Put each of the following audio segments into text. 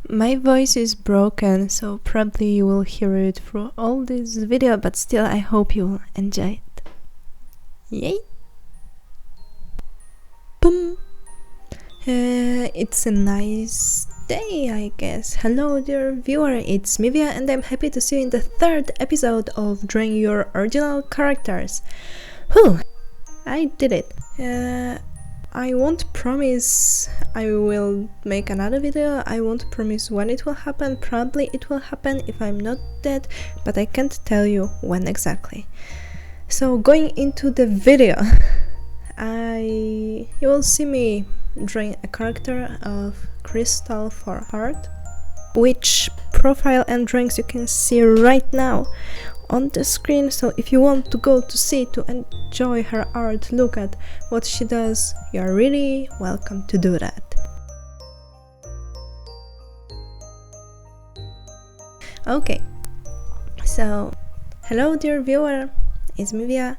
My voice is broken, so probably you will hear it through all this video, but still I hope you will enjoy it. Yay! Boom! It's a nice day, I guess. Hello dear viewer, it's MiWiJa and I'm happy to see you in the third episode of drawing your original characters. Whew! I did it. I won't promise I will make another video, I won't promise when it will happen, probably it will happen if I'm not dead, but I can't tell you when exactly. So going into the video, you will see me drawing a character of Crystal for Heart, which profile and drawings you can see right now on the screen. So if you want to go to see, to enjoy her art, look at what she does, you are really welcome to do that. Okay, so hello dear viewer, it's MiWiJa,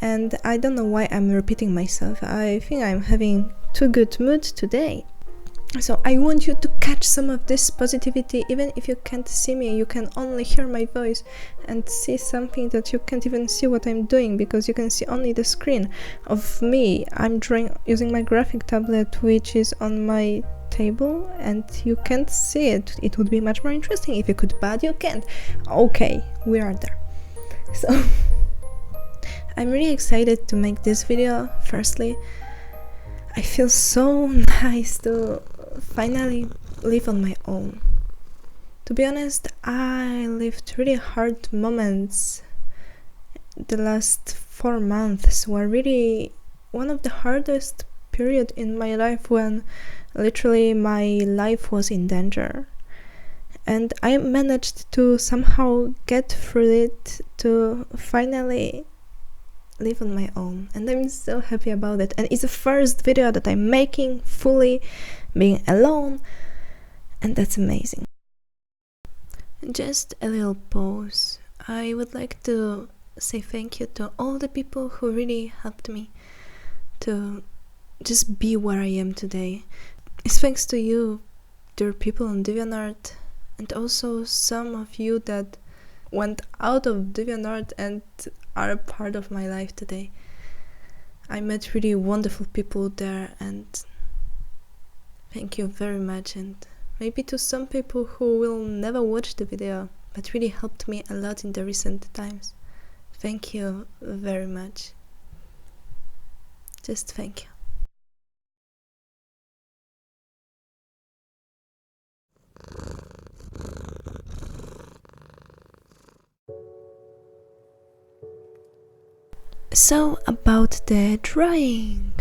and I don't know why I'm repeating myself. I think I'm having too good mood today. So I want you to catch some of this positivity. Even if you can't see me, you can only hear my voice and see something that you can't even see what I'm doing, because you can see only the screen of me. I'm drawing using my graphic tablet, which is on my table, and you can't see it. It would be much more interesting if you could, but you can't. Okay, we are there. So I'm really excited to make this video. Firstly, I feel so nice to finally live on my own. To be honest, I lived really hard moments. The last 4 months were really one of the hardest period in my life, when literally my life was in danger. And I managed to somehow get through it to finally live on my own, and I'm so happy about it. And it's the first video that I'm making fully being alone, and that's amazing. Just a little pause. I would like to say thank you to all the people who really helped me to just be where I am today. It's thanks to you, dear people on Deviantart, and also some of you that went out of Deviantart and are a part of my life today. I met really wonderful people there, and thank you very much. And maybe to some people who will never watch the video, but really helped me a lot in the recent times. Thank you very much. Just thank you. So about the drawing,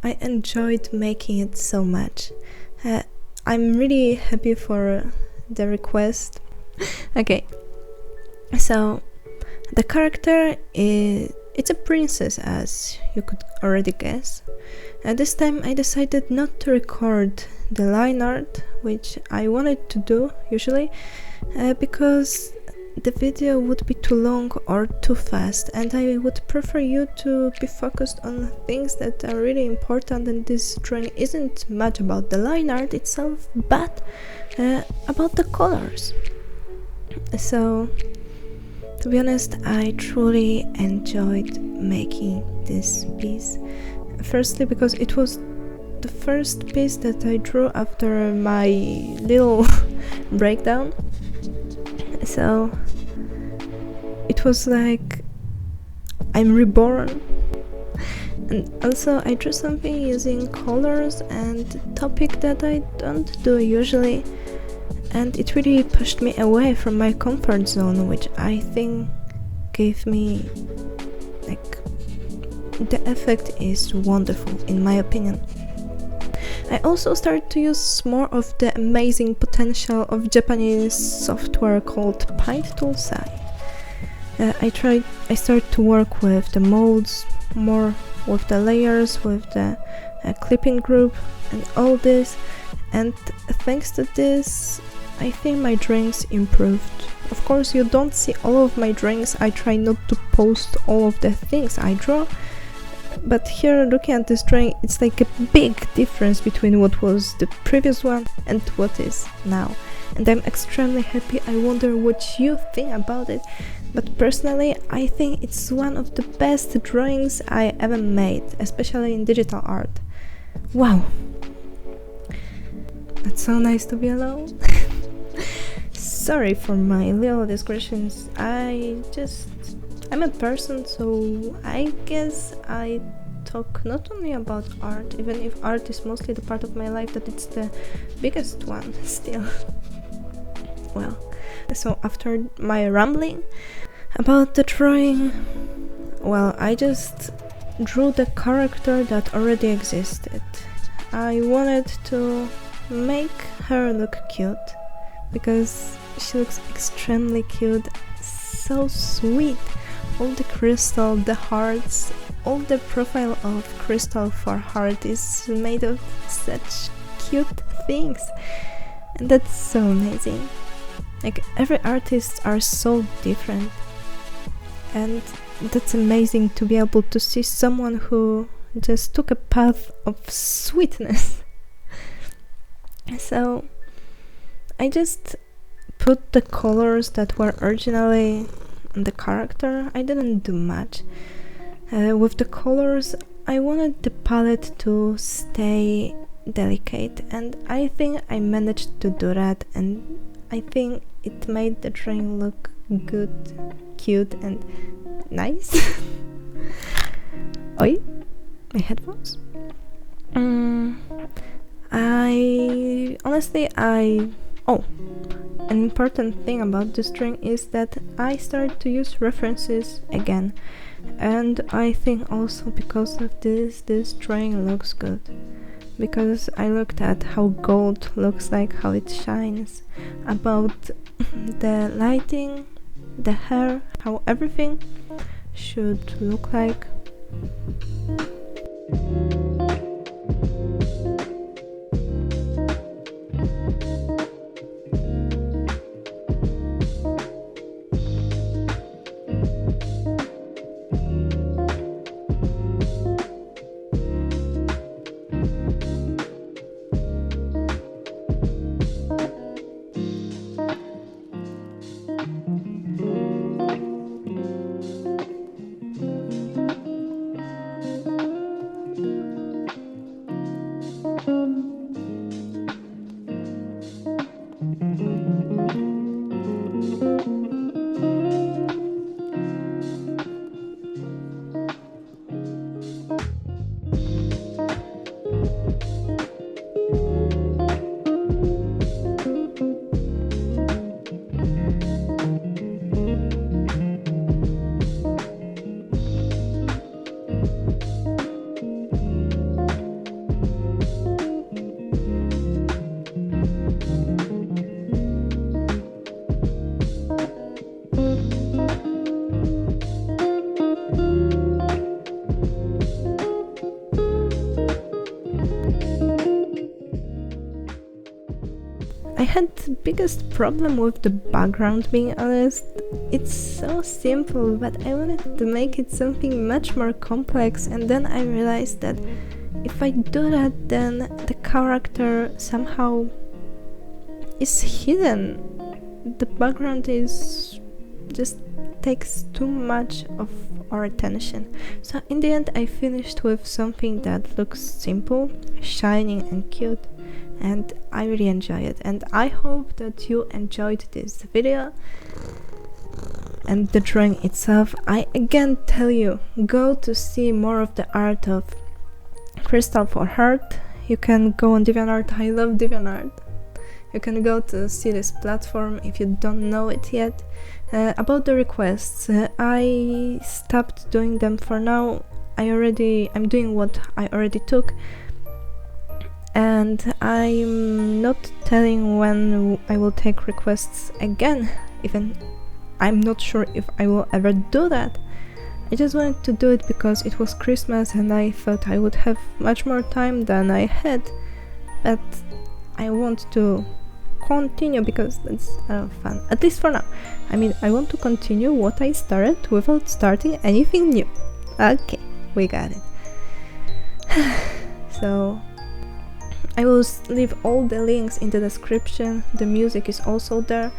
I enjoyed making it so much. I'm really happy for the request. Okay, so the character it's a princess, as you could already guess. This time I decided not to record the line art, which I wanted to do usually, because the video would be too long or too fast, and I would prefer you to be focused on things that are really important. And this drawing isn't much about the line art itself, but about the colors. So to be honest, I truly enjoyed making this piece. Firstly, because it was the first piece that I drew after my little breakdown. So it was like I'm reborn. And also I drew something using colors and topic that I don't do usually, and it really pushed me away from my comfort zone, which I think gave me, like, the effect is wonderful in my opinion. I also started to use more of the amazing potential of Japanese software called Paint Toolsai. I started to work with the molds, more with the layers, with the clipping group and all this, and thanks to this I think my drawings improved. Of course you don't see all of my drawings, I try not to post all of the things I draw, But here, looking at this drawing, it's like a big difference between what was the previous one and what is now. And I'm extremely happy. I wonder what you think about it. But personally, I think it's one of the best drawings I ever made, especially in digital art. Wow! That's so nice to be alone. Sorry for my little digressions. I'm a person, so I guess I talk not only about art, even if art is mostly the part of my life, that it's the biggest one still. Well, so after my rambling about the drawing, well, I just drew the character that already existed. I wanted to make her look cute, because she looks extremely cute, so sweet. All the crystal, the hearts, all the profile of crystal for heart is made of such cute things, and that's so amazing. Like, every artist are so different, and that's amazing to be able to see someone who just took a path of sweetness. So I just put the colors that were originally on the character. I didn't do much. With the colors, I wanted the palette to stay delicate, and I think I managed to do that, and I think it made the drawing look good, cute, and nice. Oi, my headphones. An important thing about this drawing is that I started to use references again, and I think also because of this drawing looks good, because I looked at how gold looks like, how it shines, about the lighting, the hair, how everything should look like. I had the biggest problem with the background, being honest. It's so simple, but I wanted to make it something much more complex, and then I realized that if I do that, then the character somehow is hidden. The background just takes too much of our attention. So in the end I finished with something that looks simple, shining and cute, and I really enjoy it, and I hope that you enjoyed this video and the drawing itself. I again tell you, go to see more of the art of Crystal for Heart. You can go on Deviantart. I love Deviantart. You can go to see this platform if you don't know it yet. About the requests, I stopped doing them for now. I'm doing what I already took, and I'm not telling when I will take requests again. Even I'm not sure if I will ever do that. I just wanted to do it because it was Christmas and I thought I would have much more time than I had, but I want to continue because that's fun, at least for now. I mean, I want to continue what I started without starting anything new. Okay, we got it. So I will leave all the links in the description. The music is also there.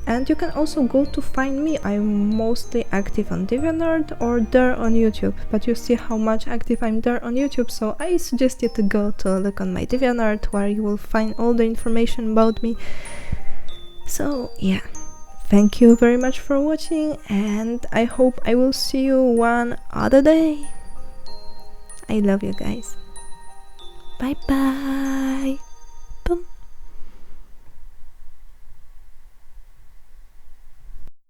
And you can also go to find me. I'm mostly active on Deviantart or there on YouTube, but you see how much active I'm there on YouTube, so I suggest you to go to look on my Deviantart, where you will find all the information about me. So yeah, thank you very much for watching, and I hope I will see you one other day. I love you guys. Bye bye.